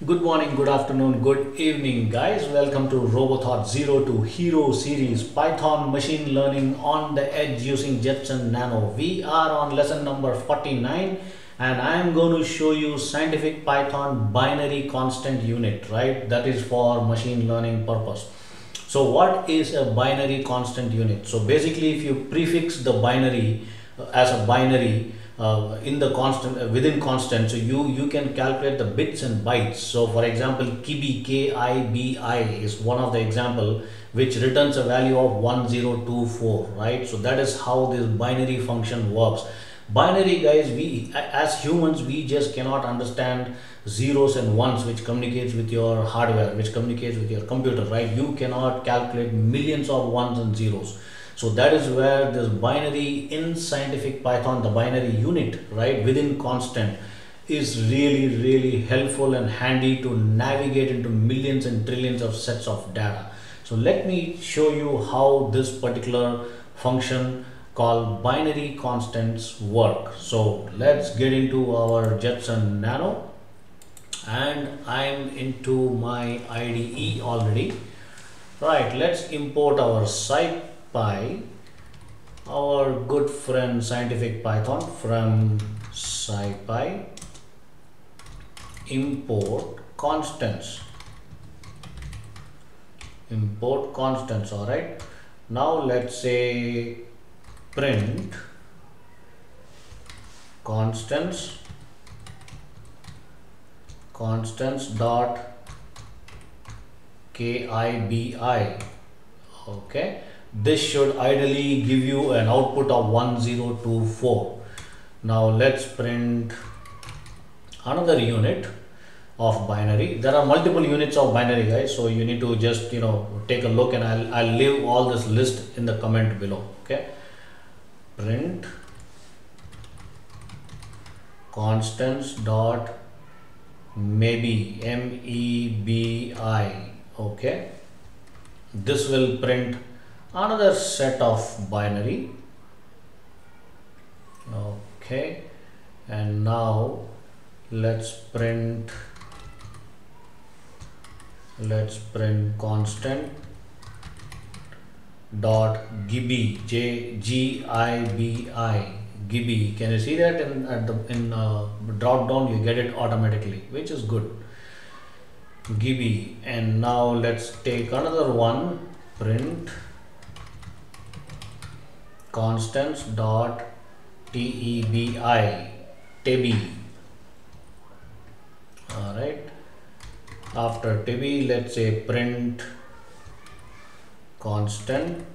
Good morning, good afternoon, good evening, guys. Welcome to RoboThought Zero to Hero series Python machine learning on the edge using Jetson Nano. We are on lesson number 49 and I am going to show you scientific Python binary constant unit, right? That is for machine learning purpose. So what is a binary constant unit? So basically if you prefix the binary as a binary in the constant within constant, so you can calculate the bits and bytes. So for example, kibi is one of the example which returns a value of 1024, right? So that is how this binary function works. Binary, guys, we as humans we just cannot understand zeros and ones, which communicates with your hardware, which communicates with your computer, right? You cannot calculate millions of ones and zeros. So that is where this binary in scientific Python, the binary unit, right, within constant, is really helpful and handy to navigate into millions and trillions of sets of data. So let me show you how this particular function called binary constants work. So let's get into our Jetson Nano, and I'm into my IDE already. Right, let's import our SciPy, our good friend scientific Python, from SciPy. Import constants. All right. Now let's say print constants dot kibi. Okay, this should ideally give you an output of 1024. Now let's print another unit of binary. There are multiple units of binary, guys, so you need to just take a look, and I'll leave all this list in the comment below. Okay, print constants dot maybe, MEBI. Okay, this will print another set of binary. Okay, and now let's print constant dot gibi, gibi. Can you see that in drop down? You get it automatically, which is good. Gibi. And now let's take another one, print constants dot tebi, all right. After tebi, let's say print constants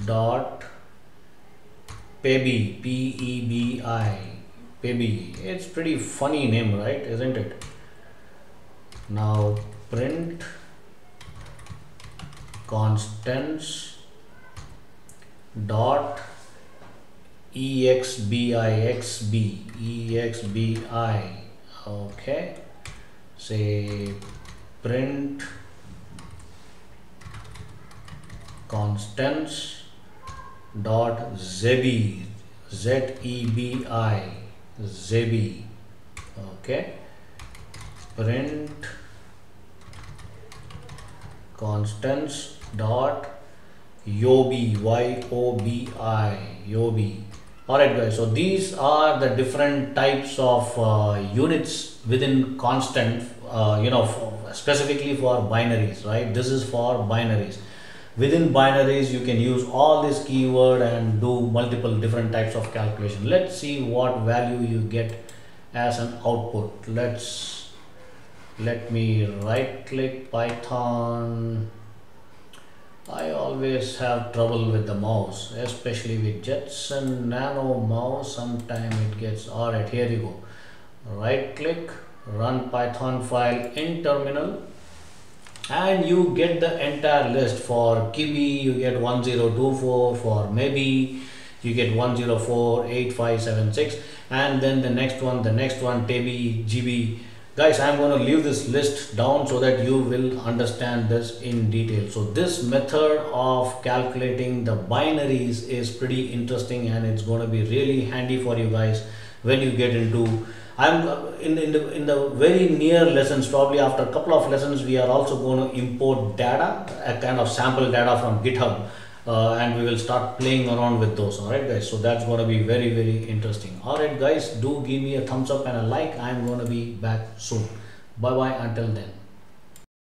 dot pebi, pebi. It's pretty funny name, right? Isn't it? Now print constants dot exbi. Okay, say print constants dot zebi, zebi. Okay, print constants dot yobi, yobi. Alright, guys, so these are the different types of units within constant, specifically for binaries, right? This is for binaries. Within binaries, you can use all this keyword and do multiple different types of calculation. Let's see what value you get as an output. Let me right click Python. I always have trouble with the mouse, especially with Jetson Nano mouse. Sometimes it gets, alright, here you go. Right click, run Python file in terminal, and you get the entire list. For kibi, you get 1024, for maybe you get 1048576, and then the next one, tebi, GB. Guys, I am going to leave this list down so that you will understand this in detail. So this method of calculating the binaries is pretty interesting, and it's going to be really handy for you guys when you get into I'm in the very near lessons, probably after a couple of lessons, we are also going to import data, a kind of sample data from GitHub, and we will start playing around with those. All right, guys. So that's going to be very interesting. All right, guys. Do give me a thumbs up and a like. I'm going to be back soon. Bye bye. Until then.